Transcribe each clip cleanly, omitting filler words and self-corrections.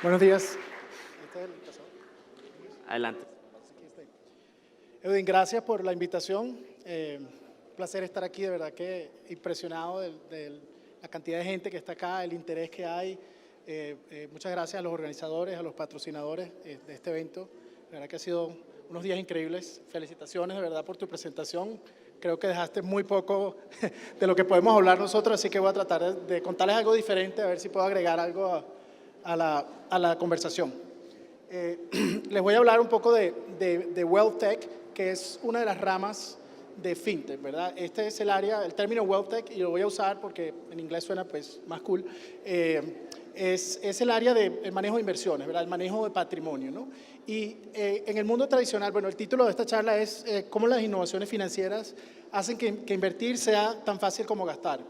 Buenos días. Adelante. Edwin, gracias por la invitación. Un placer estar aquí, de verdad que impresionado de la cantidad de gente que está acá, el interés que hay. Muchas gracias a los organizadores, a los patrocinadores de este evento. De verdad que ha sido unos días increíbles. Felicitaciones de verdad por tu presentación. Creo que dejaste muy poco de lo que podemos hablar nosotros, así que voy a tratar de contarles algo diferente, a ver si puedo agregar algo a la conversación. Les voy a hablar un poco de Wealth Tech, que es una de las ramas de FinTech, ¿verdad? Este es el área, el término Wealth Tech, y lo voy a usar porque en inglés suena pues más cool, es el área del manejo de inversiones, ¿verdad? El manejo de patrimonio, ¿no? Y en el mundo tradicional, bueno, el título de esta charla es cómo las innovaciones financieras hacen que invertir sea tan fácil como gastar.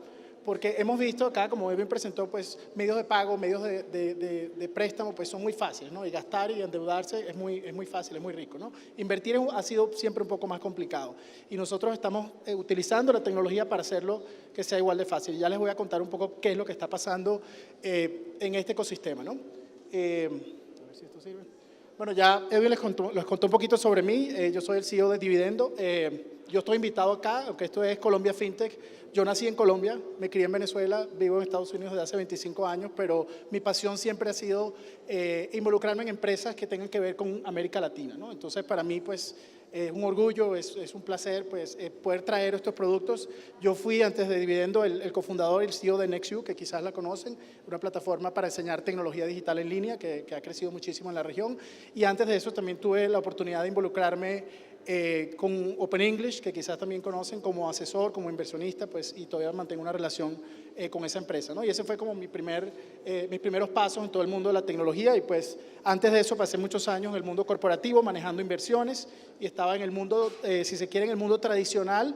Porque hemos visto acá, como Edwin presentó, pues medios de pago, medios de préstamo, pues son muy fáciles, ¿no? Y gastar y endeudarse es muy fácil, es muy rico, ¿no? Invertir ha sido siempre un poco más complicado. Y nosotros estamos utilizando la tecnología para hacerlo que sea igual de fácil. Ya les voy a contar un poco qué es lo que está pasando en este ecosistema, ¿no? A ver si esto sirve. Bueno, ya Edwin les contó un poquito sobre mí. Yo soy el CEO de Dividendo. Yo estoy invitado acá, aunque esto es Colombia FinTech. Yo nací en Colombia, me crié en Venezuela, vivo en Estados Unidos desde hace 25 años, pero mi pasión siempre ha sido involucrarme en empresas que tengan que ver con América Latina, ¿no? Entonces, para mí, pues, es un orgullo, es un placer pues, poder traer estos productos. Yo fui, antes de Dividendo, el cofundador y el CEO de NextView, que quizás la conocen, una plataforma para enseñar tecnología digital en línea que ha crecido muchísimo en la región. Y antes de eso también tuve la oportunidad de involucrarme con Open English, que quizás también conocen como asesor, como inversionista, pues, y todavía mantengo una relación con esa empresa, ¿no? Y ese fue como mis primeros pasos en todo el mundo de la tecnología. Y pues antes de eso pasé muchos años en el mundo corporativo manejando inversiones y estaba en el mundo, si se quiere, en el mundo tradicional,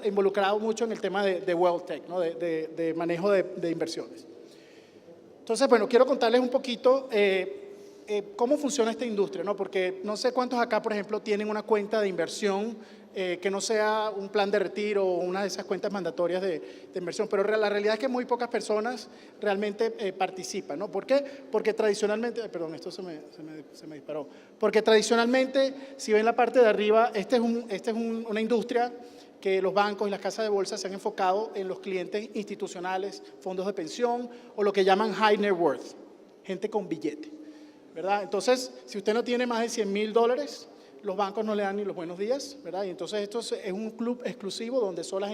involucrado mucho en el tema de Wealth Tech, ¿no? de manejo de inversiones. Entonces, bueno, quiero contarles un poquito cómo funciona esta industria, ¿no? Porque no sé cuántos acá, por ejemplo, tienen una cuenta de inversión que no sea un plan de retiro o una de esas cuentas mandatorias de inversión, pero la realidad es que muy pocas personas realmente participan, ¿no? ¿Por qué? Porque tradicionalmente, perdón, esto se me disparó, porque tradicionalmente, si ven la parte de arriba, esta es una industria que los bancos y las casas de bolsa se han enfocado en los clientes institucionales, fondos de pensión o lo que llaman high net worth, gente con billete, ¿verdad? Entonces, si usted no tiene más de $100,000, los bancos no le dan ni los buenos días, ¿verdad? Y entonces esto es un club exclusivo donde solo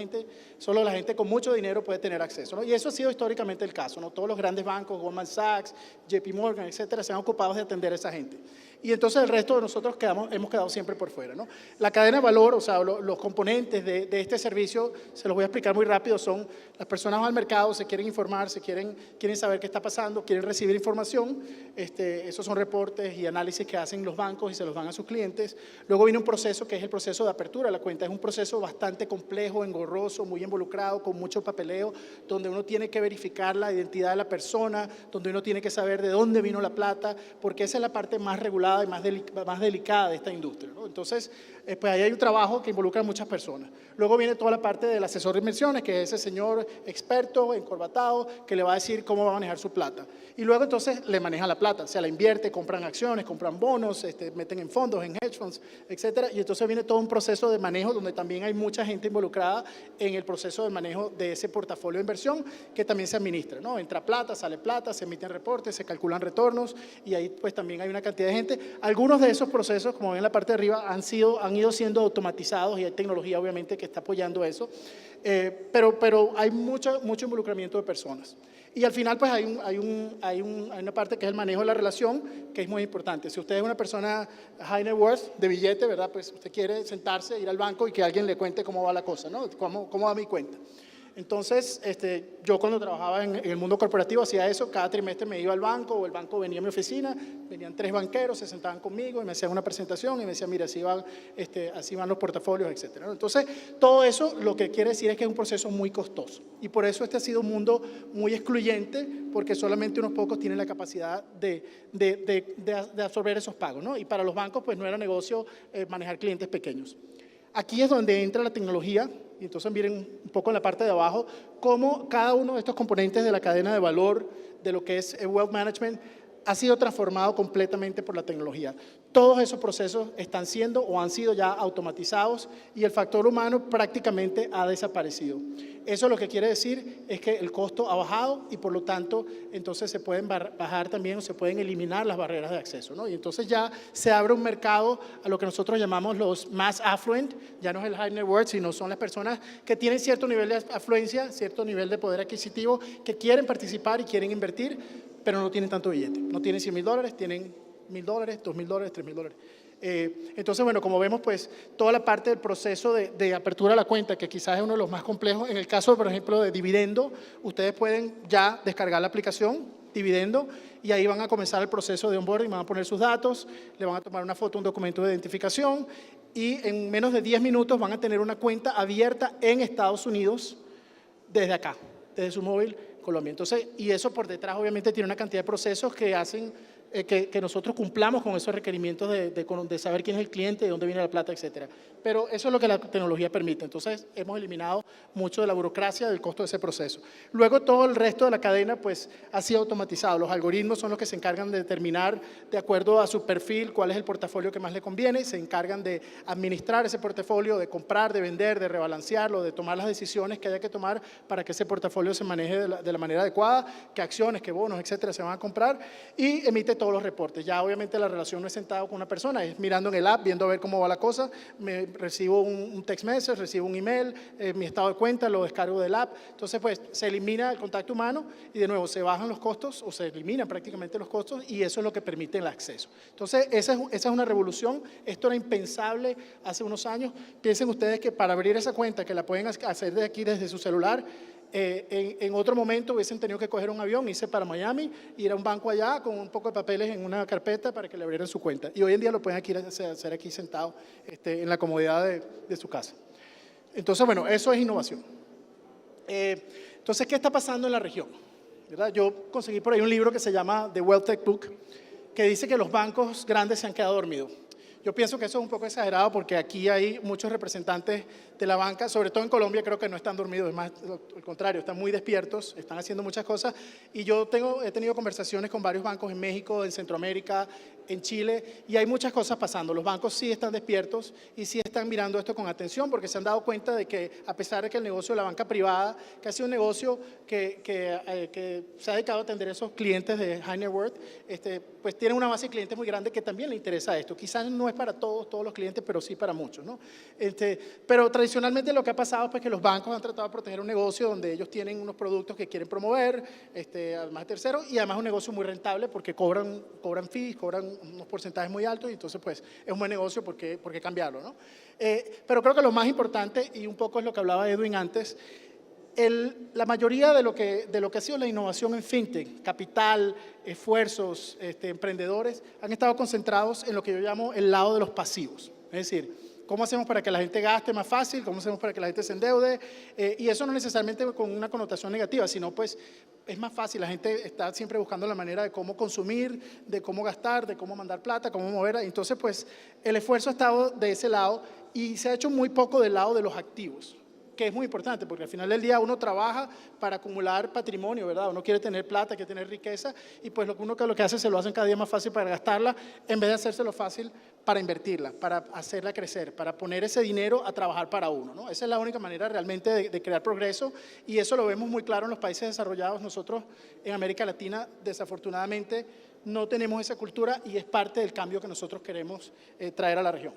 la gente con mucho dinero puede tener acceso, ¿no? Y eso ha sido históricamente el caso, ¿no? Todos los grandes bancos, Goldman Sachs, JP Morgan, etcétera, se han ocupado de atender a esa gente. Y entonces el resto de nosotros hemos quedado siempre por fuera, ¿no? La cadena de valor, o sea, los componentes de este servicio, se los voy a explicar muy rápido, son las personas van al mercado, se quieren informar, quieren saber qué está pasando, quieren recibir información, esos son reportes y análisis que hacen los bancos y se los dan a sus clientes. Luego viene un proceso que es el proceso de apertura de la cuenta, es un proceso bastante complejo, engorroso, muy involucrado, con mucho papeleo, donde uno tiene que verificar la identidad de la persona, donde uno tiene que saber de dónde vino la plata, porque esa es la parte más regulada y más delicada de esta industria, ¿no? Entonces, pues ahí hay un trabajo que involucra a muchas personas. Luego viene toda la parte del asesor de inversiones, que es ese señor experto, encorbatado, que le va a decir cómo va a manejar su plata. Y luego entonces le maneja la plata, o sea, la invierte, compran acciones, compran bonos, meten en fondos, en hedge funds, etcétera. Y entonces viene todo un proceso de manejo donde también hay mucha gente involucrada en el proceso de manejo de ese portafolio de inversión que también se administra, ¿no? Entra plata, sale plata, se emiten reportes, se calculan retornos y ahí pues también hay una cantidad de gente. Algunos de esos procesos, como ven en la parte de arriba, han ido siendo automatizados y hay tecnología obviamente que está apoyando eso, pero hay mucho involucramiento de personas. Y al final pues hay una parte que es el manejo de la relación, que es muy importante. Si usted es una persona high net worth, de billete, ¿verdad? Pues usted quiere sentarse, ir al banco y que alguien le cuente cómo va la cosa, ¿no? Cómo va mi cuenta. Entonces, yo cuando trabajaba en el mundo corporativo hacía eso, cada trimestre me iba al banco o el banco venía a mi oficina, venían 3 banqueros, se sentaban conmigo y me hacían una presentación y me decían, mira, así van los portafolios, etcétera, ¿no? Entonces, todo eso lo que quiere decir es que es un proceso muy costoso y por eso ha sido un mundo muy excluyente porque solamente unos pocos tienen la capacidad de absorber esos pagos, ¿no? Y para los bancos, pues no era negocio manejar clientes pequeños. Aquí es donde entra la tecnología, y entonces miren un poco en la parte de abajo, cómo cada uno de estos componentes de la cadena de valor de lo que es Wealth Management ha sido transformado completamente por la tecnología. Todos esos procesos están siendo o han sido ya automatizados y el factor humano prácticamente ha desaparecido. Eso lo que quiere decir es que el costo ha bajado y por lo tanto entonces se pueden bajar también o se pueden eliminar las barreras de acceso, ¿no? Y entonces ya se abre un mercado a lo que nosotros llamamos los mass affluent, ya no es el high net worth, sino son las personas que tienen cierto nivel de afluencia, cierto nivel de poder adquisitivo, que quieren participar y quieren invertir, pero no tienen tanto billete. No tienen $100,000, tienen $1,000, $2,000, $3,000. Entonces, bueno, como vemos, pues toda la parte del proceso de apertura a la cuenta, que quizás es uno de los más complejos, en el caso, por ejemplo, de Dividendo, ustedes pueden ya descargar la aplicación Dividendo y ahí van a comenzar el proceso de onboarding, van a poner sus datos, le van a tomar una foto, un documento de identificación y en menos de 10 minutos van a tener una cuenta abierta en Estados Unidos desde acá, desde su móvil Colombia. Entonces, y eso por detrás obviamente tiene una cantidad de procesos que hacen que nosotros cumplamos con esos requerimientos de saber quién es el cliente, de dónde viene la plata, etcétera. Pero eso es lo que la tecnología permite. Entonces, hemos eliminado mucho de la burocracia, del costo de ese proceso. Luego, todo el resto de la cadena, pues, ha sido automatizado. Los algoritmos son los que se encargan de determinar, de acuerdo a su perfil, cuál es el portafolio que más le conviene. Se encargan de administrar ese portafolio, de comprar, de vender, de rebalancearlo, de tomar las decisiones que haya que tomar para que ese portafolio se maneje de la manera adecuada, qué acciones, qué bonos, etcétera, se van a comprar y emite todos los reportes. Ya obviamente la relación no es sentado con una persona, es mirando en el app, viendo a ver cómo va la cosa, recibo un text message, recibo un email, mi estado de cuenta, lo descargo del app. Entonces pues se elimina el contacto humano y de nuevo se bajan los costos o se eliminan prácticamente los costos y eso es lo que permite el acceso. Entonces esa es una revolución, esto era impensable hace unos años. Piensen ustedes que para abrir esa cuenta, que la pueden hacer de aquí desde su celular, en otro momento hubiesen tenido que coger un avión, irse para Miami, ir a un banco allá con un poco de papeles en una carpeta para que le abrieran su cuenta. Y hoy en día lo pueden hacer aquí sentado en la comodidad de su casa. Entonces, bueno, eso es innovación. Entonces, ¿qué está pasando en la región? ¿Verdad? Yo conseguí por ahí un libro que se llama The Wealth Tech Book, que dice que los bancos grandes se han quedado dormidos. Yo pienso que eso es un poco exagerado porque aquí hay muchos representantes de la banca, sobre todo en Colombia creo que no están dormidos, es más al contrario, están muy despiertos, están haciendo muchas cosas y yo he tenido conversaciones con varios bancos en México, en Centroamérica, en Chile y hay muchas cosas pasando. Los bancos sí están despiertos y sí están mirando esto con atención porque se han dado cuenta de que a pesar de que el negocio de la banca privada, que ha sido un negocio que se ha dedicado a atender a esos clientes de high net worth, pues tiene una base de clientes muy grande que también le interesa esto. Quizás no es para todos los clientes, pero sí para muchos, ¿no? Pero tradicionalmente lo que ha pasado es pues, que los bancos han tratado de proteger un negocio donde ellos tienen unos productos que quieren promover, además de terceros, y además un negocio muy rentable porque cobran fees, cobran unos porcentajes muy altos y entonces pues es un buen negocio porque cambiarlo, ¿no? Pero creo que lo más importante, y un poco es lo que hablaba Edwin antes, la mayoría de lo que ha sido la innovación en fintech, capital, esfuerzos, emprendedores, han estado concentrados en lo que yo llamo el lado de los pasivos. Es decir, ¿cómo hacemos para que la gente gaste más fácil? ¿Cómo hacemos para que la gente se endeude? Y eso no necesariamente con una connotación negativa, sino pues es más fácil. La gente está siempre buscando la manera de cómo consumir, de cómo gastar, de cómo mandar plata, cómo mover. Entonces pues el esfuerzo ha estado de ese lado y se ha hecho muy poco del lado de los activos, que es muy importante porque al final del día uno trabaja para acumular patrimonio, ¿verdad? Uno quiere tener plata, quiere tener riqueza y pues lo que hace se lo hacen cada día más fácil para gastarla en vez de hacérselo fácil para invertirla, para hacerla crecer, para poner ese dinero a trabajar para uno, ¿no? Esa es la única manera realmente de crear progreso y eso lo vemos muy claro en los países desarrollados. Nosotros en América Latina desafortunadamente no tenemos esa cultura y es parte del cambio que nosotros queremos traer a la región.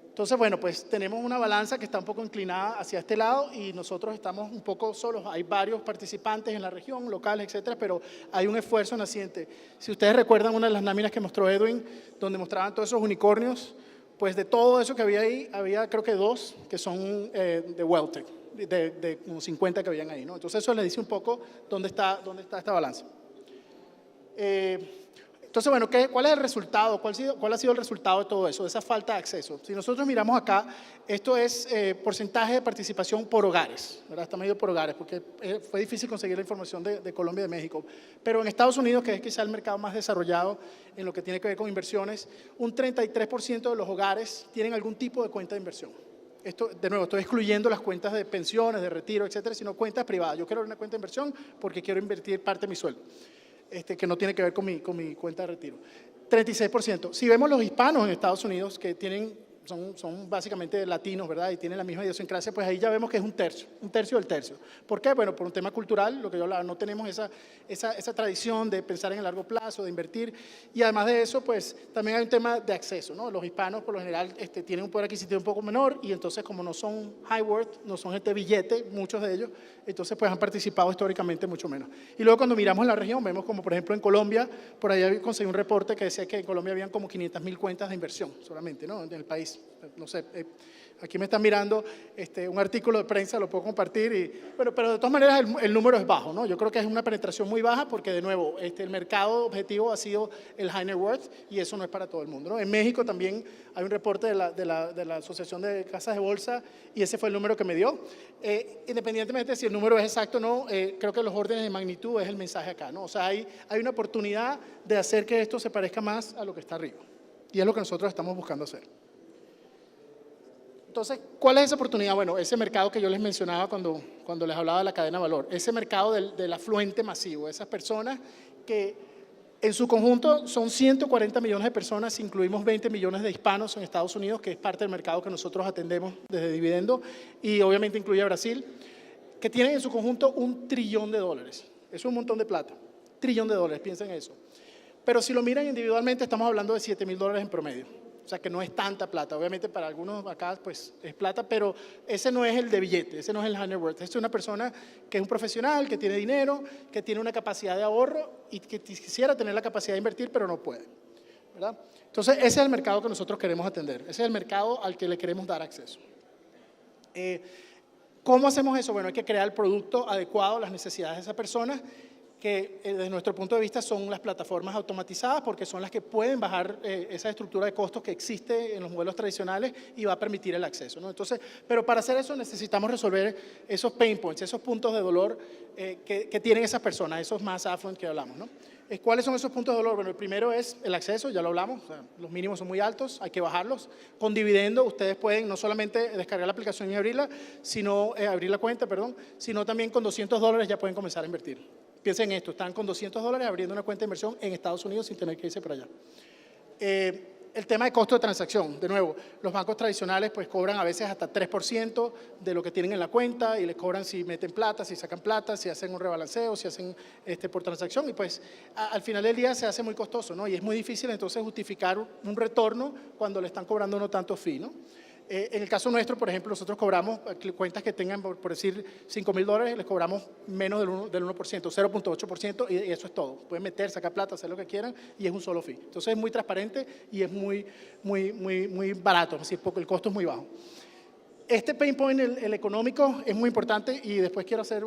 Entonces, bueno, pues tenemos una balanza que está un poco inclinada hacia este lado y nosotros estamos un poco solos. Hay varios participantes en la región, locales, etcétera, pero hay un esfuerzo naciente. Si ustedes recuerdan una de las láminas que mostró Edwin, donde mostraban todos esos unicornios, pues de todo eso que había ahí, había creo que 2 que son de WealthTech, de como 50 que habían ahí, ¿no? Entonces eso les dice un poco dónde está esta balanza. Entonces, bueno, ¿cuál es el resultado? ¿Cuál ha sido el resultado de todo eso, de esa falta de acceso? Si nosotros miramos acá, esto es porcentaje de participación por hogares, ¿verdad? Está medido por hogares, porque fue difícil conseguir la información de Colombia y de México. Pero en Estados Unidos, que es quizá el mercado más desarrollado en lo que tiene que ver con inversiones, un 33% de los hogares tienen algún tipo de cuenta de inversión. Esto, de nuevo, estoy excluyendo las cuentas de pensiones, de retiro, etcétera, sino cuentas privadas. Yo quiero una cuenta de inversión porque quiero invertir parte de mi sueldo. que no tiene que ver con mi cuenta de retiro. 36%. Si vemos los hispanos en Estados Unidos, que son básicamente latinos, ¿verdad? Y tienen la misma idiosincrasia, pues ahí ya vemos que es un tercio del tercio. ¿Por qué? Bueno, por un tema cultural, lo que yo hablaba, no tenemos esa tradición de pensar en el largo plazo, de invertir, y además de eso, pues también hay un tema de acceso, ¿no? Los hispanos, por lo general, tienen un poder adquisitivo un poco menor, y entonces como no son high worth, no son gente de billete, muchos de ellos, entonces pues han participado históricamente mucho menos. Y luego cuando miramos la región, vemos como por ejemplo en Colombia, por ahí conseguí un reporte que decía que en Colombia habían como 500.000 cuentas de inversión solamente, ¿no? En el país. No sé, aquí me están mirando un artículo de prensa, lo puedo compartir, bueno, pero de todas maneras el número es bajo, ¿no? Yo creo que es una penetración muy baja porque, de nuevo, el mercado objetivo ha sido el high net worth y eso no es para todo el mundo, ¿no? En México también hay un reporte de la Asociación de Casas de Bolsa y ese fue el número que me dio. Independientemente de si el número es exacto o no, creo que los órdenes de magnitud es el mensaje acá, ¿no? O sea, hay una oportunidad de hacer que esto se parezca más a lo que está arriba y es lo que nosotros estamos buscando hacer. Entonces, ¿cuál es esa oportunidad? Bueno, ese mercado que yo les mencionaba cuando les hablaba de la cadena de valor, ese mercado del afluente masivo, esas personas que en su conjunto son 140 millones de personas, si incluimos 20 millones de hispanos en Estados Unidos, que es parte del mercado que nosotros atendemos desde Dividendo, y obviamente incluye a Brasil, que tienen en su conjunto $1 trillón. Eso es un montón de plata. $1 trillón, piensen en eso. Pero si lo miran individualmente, estamos hablando de $7.000 en promedio. O sea, que no es tanta plata. Obviamente para algunos acá pues es plata, pero ese no es el de billete, ese no es el high net worth. Es una persona que es un profesional, que tiene dinero, que tiene una capacidad de ahorro y que quisiera tener la capacidad de invertir, pero no puede, ¿verdad? Entonces, ese es el mercado que nosotros queremos atender. Ese es el mercado al que le queremos dar acceso. ¿Cómo hacemos eso? Bueno, hay que crear el producto adecuado a las necesidades de esa persona, que desde nuestro punto de vista son las plataformas automatizadas porque son las que pueden bajar esa estructura de costos que existe en los modelos tradicionales y va a permitir el acceso, ¿no? Entonces, pero para hacer eso necesitamos resolver esos pain points, esos puntos de dolor que tienen esas personas, esos más affluent que hablamos, ¿no? ¿Cuáles son esos puntos de dolor? Bueno, el primero es el acceso, ya lo hablamos, o sea, los mínimos son muy altos, hay que bajarlos. Con Dividendo ustedes pueden no solamente descargar la aplicación y abrirla, sino abrir la cuenta, perdón, sino también con $200 ya pueden comenzar a invertir. Piensen en esto, están con $200 abriendo una cuenta de inversión en Estados Unidos sin tener que irse para allá. El tema de costo de transacción, de nuevo, los bancos tradicionales pues cobran a veces hasta 3% de lo que tienen en la cuenta y les cobran si meten plata, si sacan plata, si hacen un rebalanceo, si hacen por transacción y pues al final del día se hace muy costoso, ¿no? Y es muy difícil entonces justificar un retorno cuando le están cobrando no tanto fee, ¿no? En el caso nuestro, por ejemplo, nosotros cobramos cuentas que tengan, por decir, $5.000, les cobramos menos del 1%, 0.8%, y eso es todo. Pueden meter, sacar plata, hacer lo que quieran, y es un solo fee. Entonces es muy transparente y es muy barato, es decir, porque el costo es muy bajo. Este pain point, el económico, es muy importante y después quiero hacer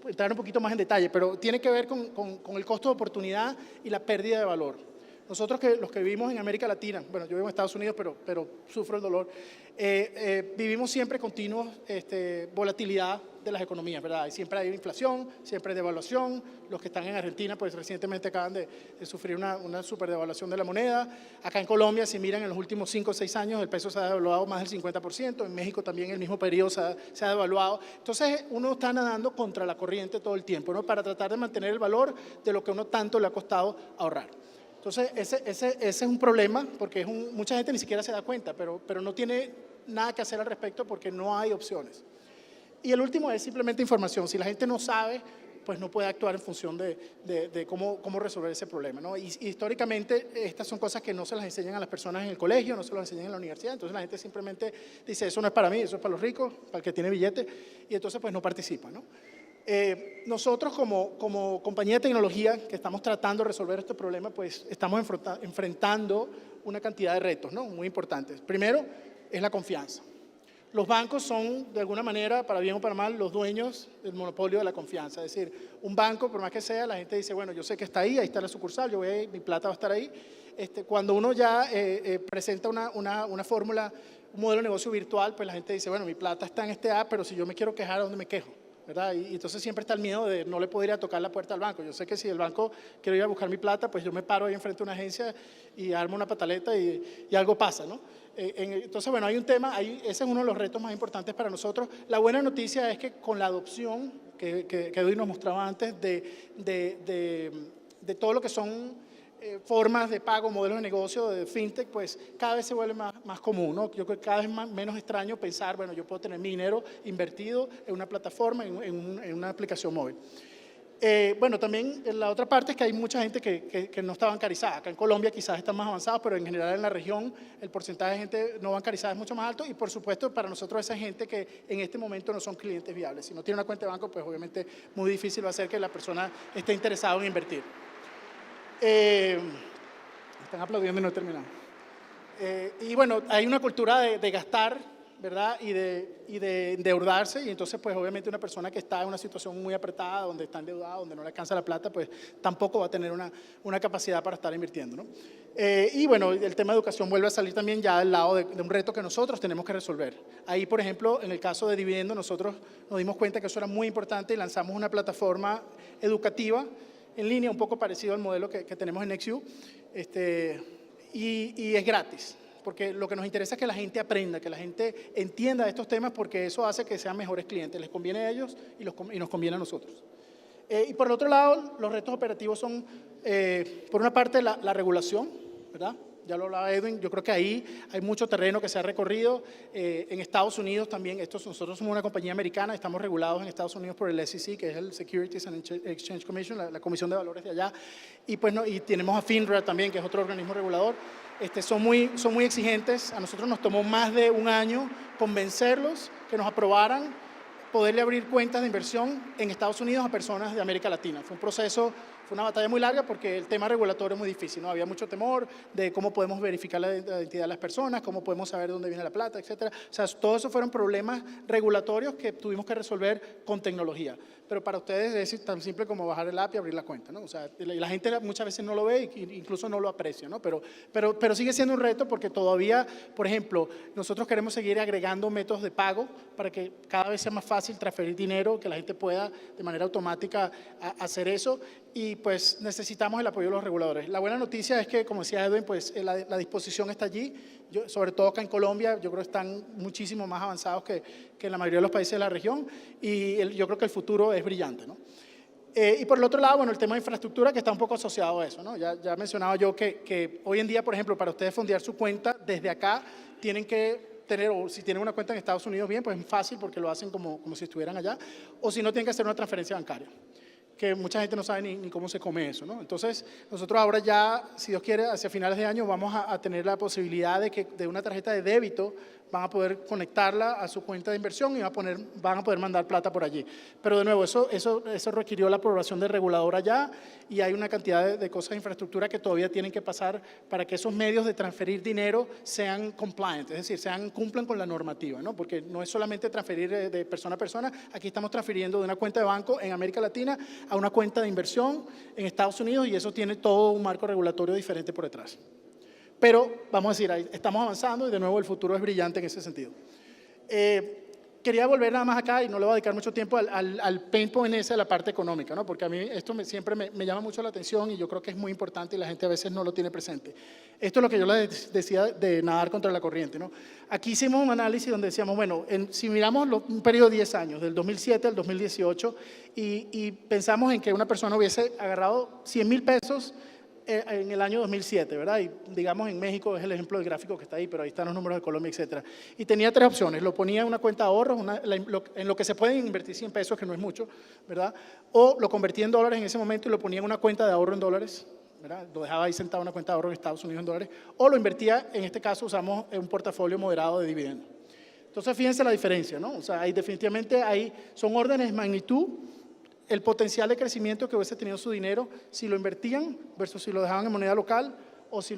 entrar un poquito más en detalle, pero tiene que ver con el costo de oportunidad y la pérdida de valor. Nosotros los que vivimos en América Latina, bueno, yo vivo en Estados Unidos, pero sufro el dolor, vivimos siempre continua volatilidad de las economías, ¿verdad? Y siempre hay inflación, siempre hay devaluación. Los que están en Argentina, pues recientemente acaban de sufrir una super devaluación de la moneda. Acá en Colombia, si miran en los últimos 5 o 6 años, el peso se ha devaluado más del 50%. En México también el mismo periodo se ha devaluado. Entonces, uno está nadando contra la corriente todo el tiempo, ¿no? Para tratar de mantener el valor de lo que a uno tanto le ha costado ahorrar. Entonces, ese es un problema porque mucha gente ni siquiera se da cuenta, pero no tiene nada que hacer al respecto porque no hay opciones. Y el último es simplemente información. Si la gente no sabe, pues no puede actuar en función de cómo resolver ese problema, ¿no? Y históricamente estas son cosas que no se las enseñan a las personas en el colegio, no se las enseñan en la universidad, entonces la gente simplemente dice, eso no es para mí, eso es para los ricos, para el que tiene billete, y entonces pues no participa, ¿no? Nosotros como compañía de tecnología que estamos tratando de resolver este problema, pues estamos enfrentando una cantidad de retos, ¿no? Muy importantes. Primero es la confianza. Los bancos son, de alguna manera, para bien o para mal, los dueños del monopolio de la confianza. Es decir, un banco, por más que sea, la gente dice, bueno, yo sé que está ahí está la sucursal, yo voy a ir, mi plata va a estar ahí. Cuando uno ya presenta una fórmula, un modelo de negocio virtual, pues la gente dice, bueno, mi plata está en este app, pero si yo me quiero quejar, ¿a dónde me quejo? ¿Verdad? Y entonces siempre está el miedo de no le poder ir a tocar la puerta al banco. Yo sé que si el banco quiere ir a buscar mi plata, pues yo me paro ahí enfrente de una agencia y armo una pataleta y algo pasa, ¿no? Entonces, bueno, hay un tema, ese es uno de los retos más importantes para nosotros. La buena noticia es que con la adopción que Edwin nos mostraba antes de todo lo que son formas de pago, modelos de negocio, de fintech, pues cada vez se vuelve más común, ¿no? Yo creo que cada vez menos extraño pensar, bueno, yo puedo tener mi dinero invertido en una plataforma, en una aplicación móvil. Bueno, también la otra parte es que hay mucha gente que no está bancarizada. Acá en Colombia quizás están más avanzados, pero en general en la región el porcentaje de gente no bancarizada es mucho más alto y por supuesto para nosotros esa gente que en este momento no son clientes viables. Si no tiene una cuenta de banco, pues obviamente muy difícil va a ser que la persona esté interesada en invertir. Están aplaudiendo y no he terminado. Y bueno, hay una cultura de gastar, ¿verdad? Y de endeudarse, y entonces pues obviamente una persona que está en una situación muy apretada, donde está endeudada, donde no le alcanza la plata, pues tampoco va a tener una capacidad para estar invirtiendo, ¿no? Y bueno, el tema de educación vuelve a salir también ya al lado de un reto que nosotros tenemos que resolver. Ahí, por ejemplo, en el caso de Dividendo, nosotros nos dimos cuenta que eso era muy importante y lanzamos una plataforma educativa en línea, un poco parecido al modelo que tenemos en NextU, y es gratis. Porque lo que nos interesa es que la gente aprenda, que la gente entienda estos temas, porque eso hace que sean mejores clientes. Les conviene a ellos y nos conviene a nosotros. Y por el otro lado, los retos operativos son, por una parte, la regulación, ¿verdad? Ya lo hablaba Edwin, yo creo que ahí hay mucho terreno que se ha recorrido. En Estados Unidos también, nosotros somos una compañía americana, estamos regulados en Estados Unidos por el SEC, que es el Securities and Exchange Commission, la Comisión de Valores de allá. Y, pues, y tenemos a FINRA también, que es otro organismo regulador. Son muy exigentes. A nosotros nos tomó más de un año convencerlos que nos aprobaran poderle abrir cuentas de inversión en Estados Unidos a personas de América Latina. Fue un proceso, fue una batalla muy larga porque el tema regulatorio es muy difícil, ¿no? Había mucho temor de cómo podemos verificar la identidad de las personas, cómo podemos saber de dónde viene la plata, etcétera. O sea, todo eso fueron problemas regulatorios que tuvimos que resolver con tecnología. Pero para ustedes es tan simple como bajar el app y abrir la cuenta, ¿no? O sea, la gente muchas veces no lo ve e incluso no lo aprecia, ¿no? Pero sigue siendo un reto porque todavía, por ejemplo, nosotros queremos seguir agregando métodos de pago para que cada vez sea más fácil transferir dinero, que la gente pueda de manera automática hacer eso, y pues necesitamos el apoyo de los reguladores. La buena noticia es que, como decía Edwin, pues la disposición está allí. Sobre todo acá en Colombia, yo creo que están muchísimo más avanzados que en la mayoría de los países de la región, y yo creo que el futuro es brillante, ¿no? Y por el otro lado, bueno, el tema de infraestructura, que está un poco asociado a eso, ¿no? Ya mencionaba yo que hoy en día, por ejemplo, para ustedes fondear su cuenta desde acá, tienen que tener, o si tienen una cuenta en Estados Unidos, bien, pues es fácil porque lo hacen como si estuvieran allá, o si no, tienen que hacer una transferencia bancaria, que mucha gente no sabe ni cómo se come eso, ¿no? Entonces, nosotros ahora ya, si Dios quiere, hacia finales de año vamos a tener la posibilidad de una tarjeta de débito van a poder conectarla a su cuenta de inversión y van a poder mandar plata por allí. Pero de nuevo, eso requirió la aprobación del regulador allá, y hay una cantidad de cosas de infraestructura que todavía tienen que pasar para que esos medios de transferir dinero sean compliant, es decir, cumplan con la normativa, ¿no? Porque no es solamente transferir de persona a persona, aquí estamos transfiriendo de una cuenta de banco en América Latina a una cuenta de inversión en Estados Unidos, y eso tiene todo un marco regulatorio diferente por detrás. Pero, vamos a decir, ahí estamos avanzando y de nuevo el futuro es brillante en ese sentido. Quería volver nada más acá, y no le voy a dedicar mucho tiempo al pain point ese de la parte económica, ¿no? Porque a mí esto siempre me llama mucho la atención y yo creo que es muy importante y la gente a veces no lo tiene presente. Esto es lo que yo les decía de nadar contra la corriente, ¿no? Aquí hicimos un análisis donde decíamos, bueno, si miramos un periodo de 10 años, del 2007 al 2018, y pensamos en que una persona hubiese agarrado 100,000 pesos en el año 2007, ¿verdad? Y digamos en México es el ejemplo del gráfico que está ahí, pero ahí están los números de Colombia, etcétera. Y tenía tres opciones: lo ponía en una cuenta de ahorros, en lo que se pueden invertir 100 pesos, que no es mucho, ¿verdad? O lo convertía en dólares en ese momento y lo ponía en una cuenta de ahorro en dólares, ¿verdad? Lo dejaba ahí sentado en una cuenta de ahorro en Estados Unidos en dólares, o lo invertía, en este caso usamos un portafolio moderado de dividendos. Entonces, fíjense la diferencia, ¿no? O sea, definitivamente son órdenes de magnitud el potencial de crecimiento que hubiese tenido su dinero si lo invertían versus si lo dejaban en moneda local o si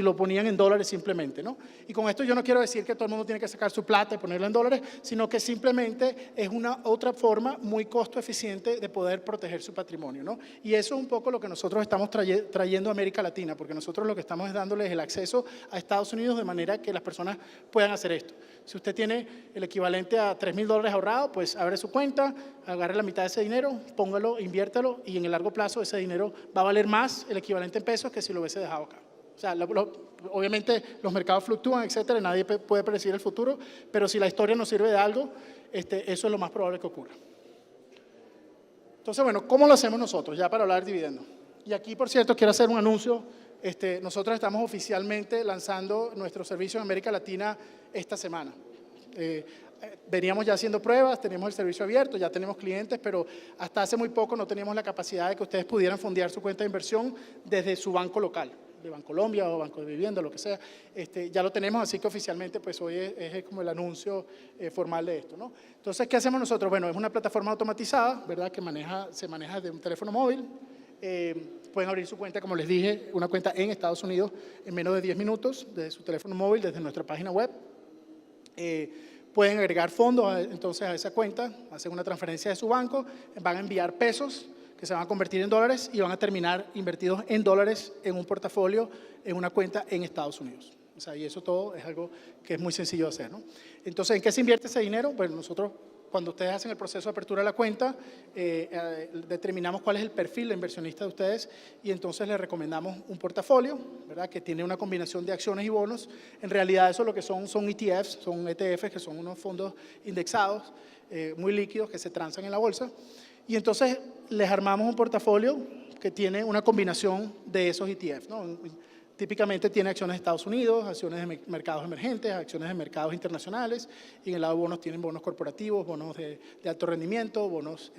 lo ponían en dólares simplemente, ¿no? Y con esto yo no quiero decir que todo el mundo tiene que sacar su plata y ponerla en dólares, sino que simplemente es una otra forma muy costo eficiente de poder proteger su patrimonio, ¿no? Y eso es un poco lo que nosotros estamos trayendo a América Latina, porque nosotros lo que estamos es dándoles el acceso a Estados Unidos de manera que las personas puedan hacer esto. Si usted tiene el equivalente a $3,000 ahorrado, pues abre su cuenta, agarre la mitad de ese dinero, póngalo, inviértalo, y en el largo plazo ese dinero va a valer más, el equivalente en pesos, que si lo hubiese dejado acá. O sea, obviamente los mercados fluctúan, etcétera, nadie puede predecir el futuro, pero si la historia nos sirve de algo, eso es lo más probable que ocurra. Entonces, bueno, ¿cómo lo hacemos nosotros? Ya para hablar de dividendos. Y aquí, por cierto, quiero hacer un anuncio. Nosotros estamos oficialmente lanzando nuestro servicio en América Latina esta semana. Veníamos ya haciendo pruebas, teníamos el servicio abierto, ya tenemos clientes, pero hasta hace muy poco no teníamos la capacidad de que ustedes pudieran fondear su cuenta de inversión desde su banco local, de Bancolombia o Banco de Vivienda, lo que sea. Ya lo tenemos, así que oficialmente pues hoy es como el anuncio formal de esto, ¿no? Entonces, ¿qué hacemos nosotros? Bueno, es una plataforma automatizada, ¿verdad?, que se maneja de un teléfono móvil. Pueden abrir su cuenta, como les dije, una cuenta en Estados Unidos en menos de 10 minutos, desde su teléfono móvil, desde nuestra página web. Pueden agregar fondos entonces a esa cuenta, hacen una transferencia de su banco, van a enviar pesos que se van a convertir en dólares y van a terminar invertidos en dólares en un portafolio, en una cuenta en Estados Unidos. O sea, y eso todo es algo que es muy sencillo de hacer, ¿no? Entonces, ¿en qué se invierte ese dinero? Bueno, nosotros, cuando ustedes hacen el proceso de apertura de la cuenta, determinamos cuál es el perfil de inversionista de ustedes y entonces les recomendamos un portafolio, ¿verdad?, que tiene una combinación de acciones y bonos. En realidad eso lo que son ETFs, son ETFs, que son unos fondos indexados, muy líquidos, que se transan en la bolsa. Y entonces les armamos un portafolio que tiene una combinación de esos ETFs, ¿no? Típicamente tiene acciones de Estados Unidos, acciones de mercados emergentes, acciones de mercados internacionales, y en el lado de bonos tienen bonos corporativos, bonos de alto rendimiento, bonos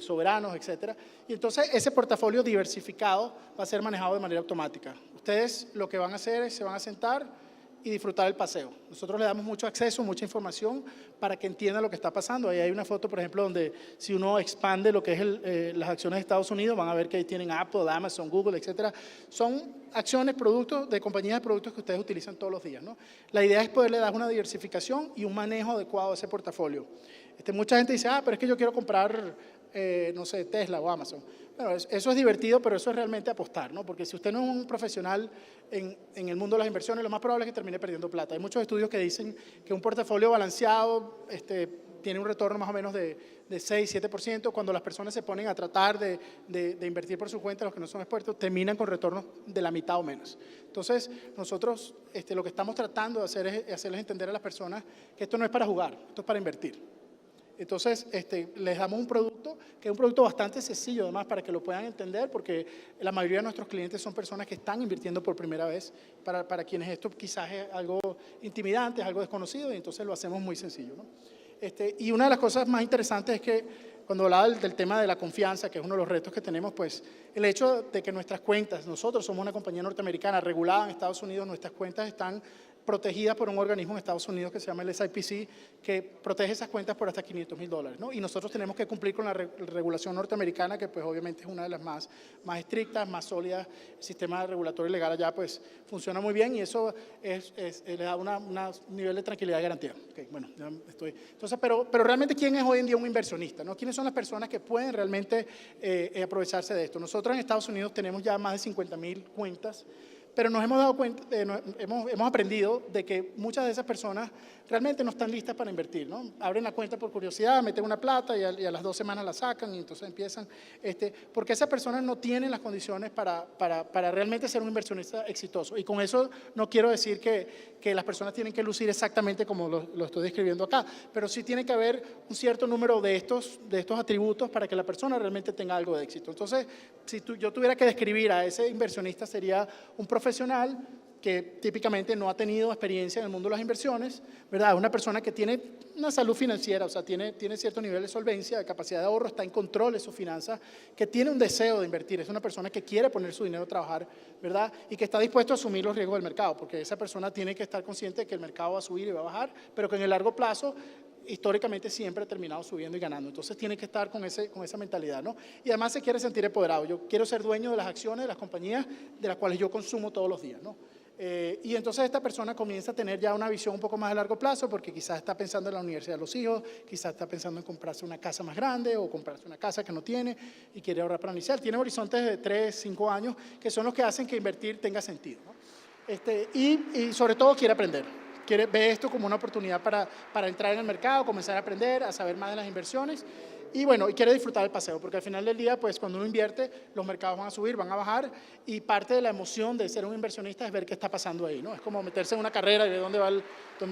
soberanos, etcétera. Y entonces ese portafolio diversificado va a ser manejado de manera automática. Ustedes lo que van a hacer es se van a sentar y disfrutar el paseo. Nosotros le damos mucho acceso, mucha información para que entiendan lo que está pasando. Ahí hay una foto, por ejemplo, donde si uno expande lo que es las acciones de Estados Unidos, van a ver que ahí tienen Apple, Amazon, Google, etcétera. Son acciones, productos de compañías de productos que ustedes utilizan todos los días, ¿no? La idea es poderle dar una diversificación y un manejo adecuado a ese portafolio. Mucha gente dice, pero es que yo quiero comprar, no sé, Tesla o Amazon. Bueno, eso es divertido, pero eso es realmente apostar, ¿no? Porque si usted no es un profesional en el mundo de las inversiones, lo más probable es que termine perdiendo plata. Hay muchos estudios que dicen que un portafolio balanceado tiene un retorno más o menos de 6-7%. Cuando las personas se ponen a tratar de invertir por su cuenta, los que no son expertos, terminan con retornos de la mitad o menos. Entonces, nosotros lo que estamos tratando de hacer es hacerles entender a las personas que esto no es para jugar, esto es para invertir. Entonces, les damos un producto, que es un producto bastante sencillo además para que lo puedan entender, porque la mayoría de nuestros clientes son personas que están invirtiendo por primera vez, para quienes esto quizás es algo intimidante, es algo desconocido, y entonces lo hacemos muy sencillo, ¿no? Y una de las cosas más interesantes es que cuando hablaba del tema de la confianza, que es uno de los retos que tenemos, pues el hecho de que nuestras cuentas, nosotros somos una compañía norteamericana regulada en Estados Unidos, nuestras cuentas están protegidas por un organismo en Estados Unidos que se llama el SIPC, que protege esas cuentas por hasta $500,000, ¿no? Y nosotros tenemos que cumplir con la regulación norteamericana, que pues obviamente es una de las más estrictas, más sólidas. El sistema regulatorio legal allá pues funciona muy bien y eso le da un nivel de tranquilidad y garantía. Okay, bueno, ya estoy. Entonces, pero realmente, ¿quién es hoy en día un inversionista, ¿no? ¿Quiénes son las personas que pueden realmente aprovecharse de esto? Nosotros en Estados Unidos tenemos ya más de 50,000 cuentas, pero nos hemos dado cuenta, hemos aprendido de que muchas de esas personas realmente no están listas para invertir, ¿no? Abren la cuenta por curiosidad, meten una plata y a las 2 semanas la sacan y entonces empiezan, porque esas personas no tienen las condiciones para realmente ser un inversionista exitoso. Y con eso no quiero decir que las personas tienen que lucir exactamente como lo estoy describiendo acá, pero sí tiene que haber un cierto número de estos atributos para que la persona realmente tenga algo de éxito. Entonces, si yo tuviera que describir a ese inversionista, sería un profesional que típicamente no ha tenido experiencia en el mundo de las inversiones, ¿verdad? Una persona que tiene una salud financiera, o sea, tiene cierto nivel de solvencia, de capacidad de ahorro, está en control de sus finanzas, que tiene un deseo de invertir, es una persona que quiere poner su dinero a trabajar, ¿verdad? Y que está dispuesto a asumir los riesgos del mercado, porque esa persona tiene que estar consciente de que el mercado va a subir y va a bajar, pero que en el largo plazo históricamente siempre ha terminado subiendo y ganando. Entonces tiene que estar con esa mentalidad, ¿no? Y además se quiere sentir empoderado. Yo quiero ser dueño de las acciones de las compañías de las cuales yo consumo todos los días, ¿no? Y entonces esta persona comienza a tener ya una visión un poco más a largo plazo, porque quizás está pensando en la universidad de los hijos, quizás está pensando en comprarse una casa más grande o comprarse una casa que no tiene y quiere ahorrar para iniciar. Tiene horizontes de 3, 5 años que son los que hacen que invertir tenga sentido, ¿no? Y sobre todo quiere aprender. Ve esto como una oportunidad para entrar en el mercado, comenzar a aprender, a saber más de las inversiones. Y bueno, y quiere disfrutar el paseo, porque al final del día, pues cuando uno invierte, los mercados van a subir, van a bajar, y parte de la emoción de ser un inversionista es ver qué está pasando ahí, ¿no? Es como meterse en una carrera y ver dónde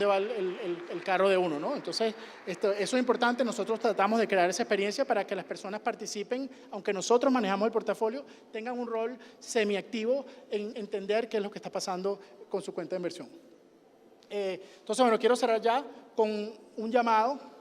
va el carro de uno, ¿no? Entonces, eso es importante. Nosotros tratamos de crear esa experiencia para que las personas participen, aunque nosotros manejamos el portafolio, tengan un rol semiactivo en entender qué es lo que está pasando con su cuenta de inversión. Entonces, bueno, quiero cerrar ya con un llamado,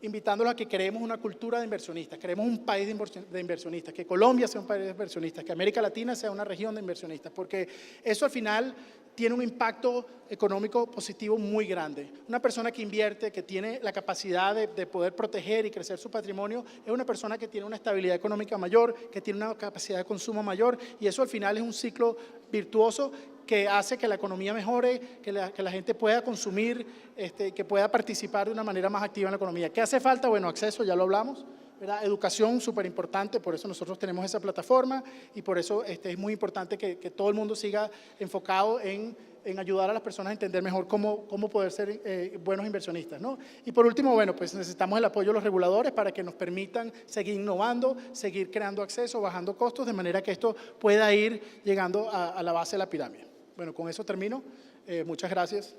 invitándolos a que creemos una cultura de inversionistas, creemos un país de inversionistas, que Colombia sea un país de inversionistas, que América Latina sea una región de inversionistas, porque eso al final tiene un impacto económico positivo muy grande. Una persona que invierte, que tiene la capacidad de poder proteger y crecer su patrimonio, es una persona que tiene una estabilidad económica mayor, que tiene una capacidad de consumo mayor, y eso al final es un ciclo virtuoso que hace que la economía mejore, que la gente pueda consumir, que pueda participar de una manera más activa en la economía. ¿Qué hace falta? Bueno, acceso, ya lo hablamos, ¿verdad? Educación, súper importante, por eso nosotros tenemos esa plataforma y por eso es muy importante que todo el mundo siga enfocado en ayudar a las personas a entender mejor cómo poder ser buenos inversionistas, ¿no? Y por último, bueno, pues necesitamos el apoyo de los reguladores para que nos permitan seguir innovando, seguir creando acceso, bajando costos, de manera que esto pueda ir llegando a la base de la pirámide. Bueno, con eso termino. Muchas gracias.